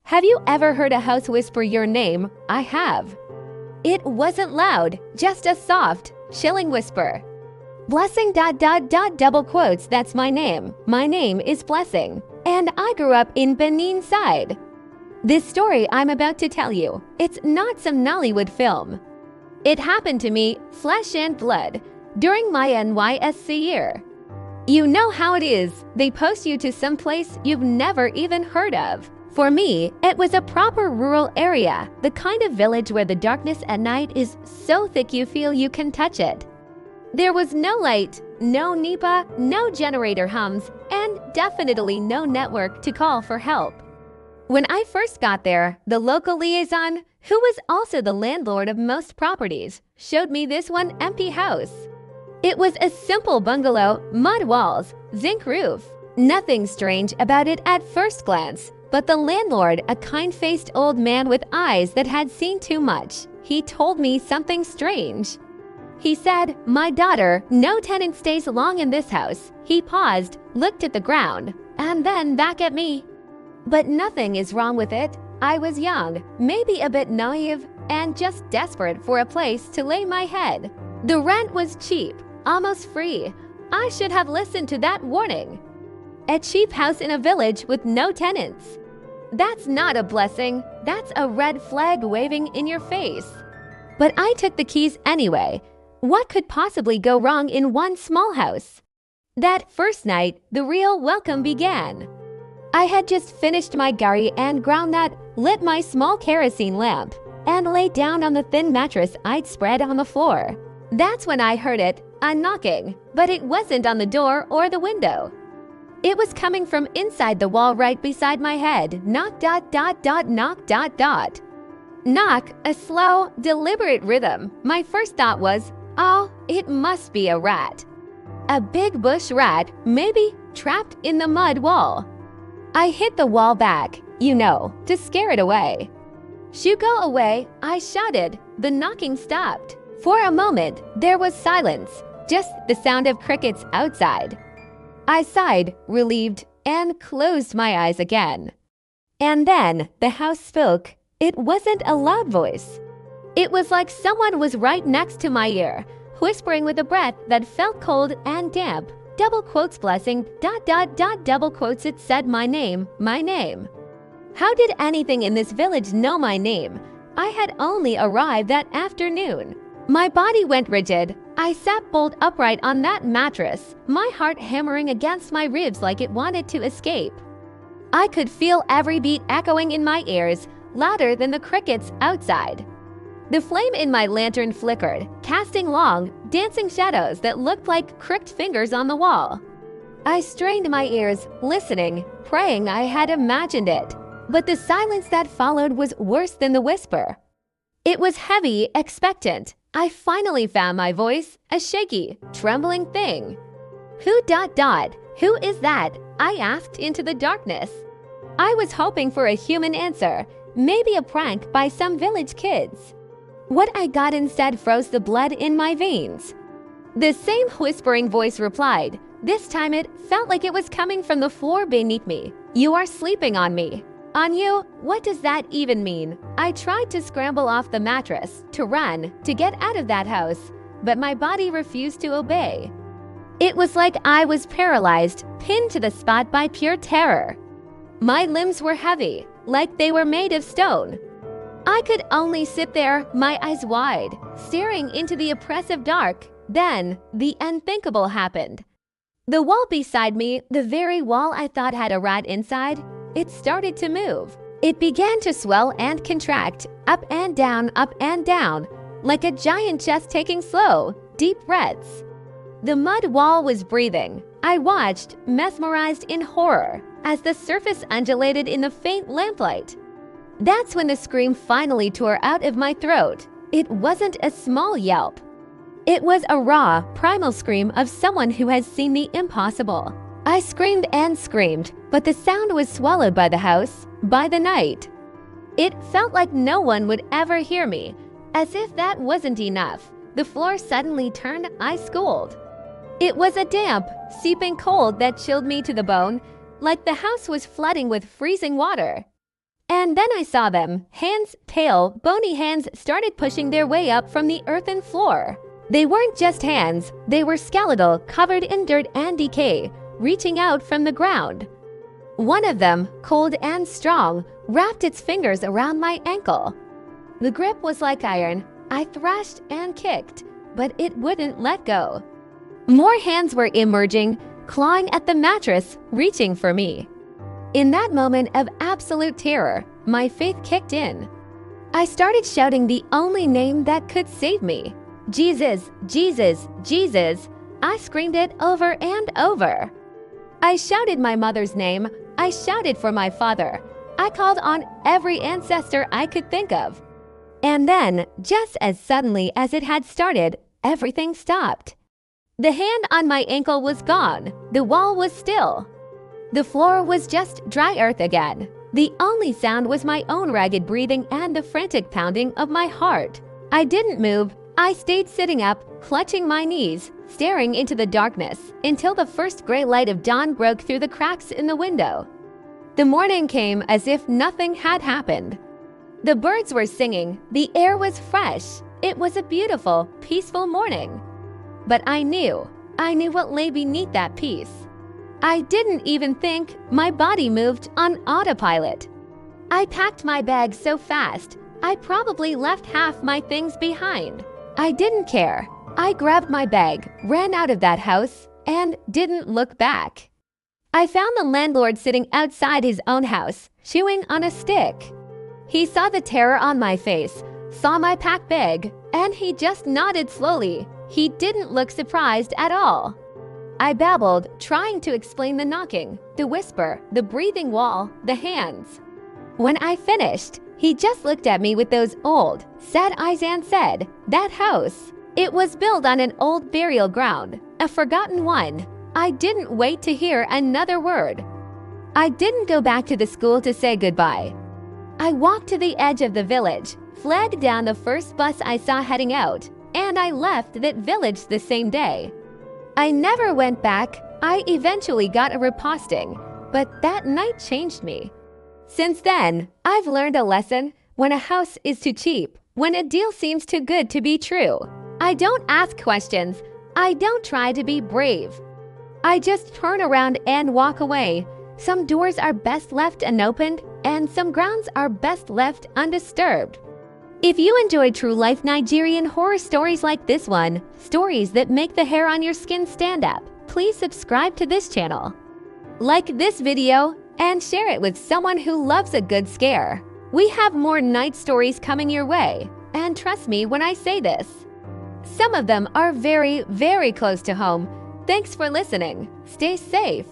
Have you ever heard a house whisper your name? I have. It wasn't loud, just a soft, chilling whisper. Blessing ... double quotes, that's my name. My name is Blessing, and I grew up in Benin Side. This story I'm about to tell you, it's not some Nollywood film. It happened to me, flesh and blood, during my NYSC year. You know how it is, they post you to some place you've never even heard of. For me, it was a proper rural area, the kind of village where the darkness at night is so thick you feel you can touch it. There was no light, no NEPA, no generator hums, and definitely no network to call for help. When I first got there, the local liaison, who was also the landlord of most properties, showed me this one empty house. It was a simple bungalow, mud walls, zinc roof. Nothing strange about it at first glance. But the landlord, a kind-faced old man with eyes that had seen too much, he told me something strange. He said, "My daughter, no tenant stays long in this house." He paused, looked at the ground, and then back at me. But nothing is wrong with it. I was young, maybe a bit naive, and just desperate for a place to lay my head. The rent was cheap, almost free. I should have listened to that warning. A cheap house in a village with no tenants. That's not a blessing, that's a red flag waving in your face. But I took the keys anyway. What could possibly go wrong in one small house? That first night, the real welcome began. I had just finished my gari and groundnut, lit my small kerosene lamp, and laid down on the thin mattress I'd spread on the floor. That's when I heard it, a knocking, but it wasn't on the door or the window. It was coming from inside the wall right beside my head. Knock ... knock ... Knock, a slow, deliberate rhythm. My first thought was, oh, it must be a rat. A big bush rat, maybe trapped in the mud wall. I hit the wall back, to scare it away. "Shoo, go away," I shouted. The knocking stopped. For a moment, there was silence, just the sound of crickets outside. I sighed, relieved, and closed my eyes again. And then the house spoke. It wasn't a loud voice. It was like someone was right next to my ear, whispering with a breath that felt cold and damp. Double quotes blessing, ... double quotes it said my name, my name. How did anything in this village know my name? I had only arrived that afternoon. My body went rigid. I sat bolt upright on that mattress, my heart hammering against my ribs like it wanted to escape. I could feel every beat echoing in my ears, louder than the crickets outside. The flame in my lantern flickered, casting long, dancing shadows that looked like crooked fingers on the wall. I strained my ears, listening, praying I had imagined it. But the silence that followed was worse than the whisper. It was heavy, expectant. I finally found my voice, a shaky, trembling thing. Who ... who is that? I asked into the darkness. I was hoping for a human answer, maybe a prank by some village kids. What I got instead froze the blood in my veins. The same whispering voice replied. This time it felt like it was coming from the floor beneath me. "You are sleeping on me." On you? What does that even mean? I tried to scramble off the mattress, to run, to get out of that house, but my body refused to obey. It was like I was paralyzed, pinned to the spot by pure terror. My limbs were heavy, like they were made of stone. I could only sit there, my eyes wide, staring into the oppressive dark. Then, the unthinkable happened. The wall beside me, the very wall I thought had a rat inside, it started to move. It began to swell and contract, up and down, like a giant chest taking slow, deep breaths. The mud wall was breathing. I watched, mesmerized in horror, as the surface undulated in the faint lamplight. That's when the scream finally tore out of my throat. It wasn't a small yelp. It was a raw, primal scream of someone who has seen the impossible. I screamed and screamed, but the sound was swallowed by the house, by the night. It felt like no one would ever hear me. As if that wasn't enough, the floor suddenly turned ice cold. It was a damp, seeping cold that chilled me to the bone, like the house was flooding with freezing water. And then I saw them. Hands, pale, bony hands started pushing their way up from the earthen floor. They weren't just hands, they were skeletal, covered in dirt and decay, reaching out from the ground. One of them, cold and strong, wrapped its fingers around my ankle. The grip was like iron. I thrashed and kicked, but it wouldn't let go. More hands were emerging, clawing at the mattress, reaching for me. In that moment of absolute terror, my faith kicked in. I started shouting the only name that could save me. Jesus, Jesus, Jesus. I screamed it over and over. I shouted my mother's name. I shouted for my father. I called on every ancestor I could think of. And then, just as suddenly as it had started, everything stopped. The hand on my ankle was gone. The wall was still. The floor was just dry earth again. The only sound was my own ragged breathing and the frantic pounding of my heart. I didn't move. I stayed sitting up, clutching my knees, staring into the darkness until the first gray light of dawn broke through the cracks in the window. The morning came as if nothing had happened. The birds were singing. The air was fresh. It was a beautiful, peaceful morning. But I knew what lay beneath that peace. I didn't even think. My body moved on autopilot. I packed my bag so fast, I probably left half my things behind. I didn't care. I grabbed my bag, ran out of that house, and didn't look back. I found the landlord sitting outside his own house, chewing on a stick. He saw the terror on my face, saw my packed bag, and he just nodded slowly. He didn't look surprised at all. I babbled, trying to explain the knocking, the whisper, the breathing wall, the hands. When I finished, he just looked at me with those old, sad eyes and said, "That house. It was built on an old burial ground, a forgotten one." I didn't wait to hear another word. I didn't go back to the school to say goodbye. I walked to the edge of the village, fled down the first bus I saw heading out, and I left that village the same day. I never went back. I eventually got a reposting, but that night changed me. Since then, I've learned a lesson. When a house is too cheap, when a deal seems too good to be true, I don't ask questions. I don't try to be brave. I just turn around and walk away. Some doors are best left unopened, and some grounds are best left undisturbed. If you enjoy true-life Nigerian horror stories like this one, stories that make the hair on your skin stand up, please subscribe to this channel. Like this video and share it with someone who loves a good scare. We have more night stories coming your way, and trust me when I say this. Some of them are very, very close to home. Thanks for listening. Stay safe.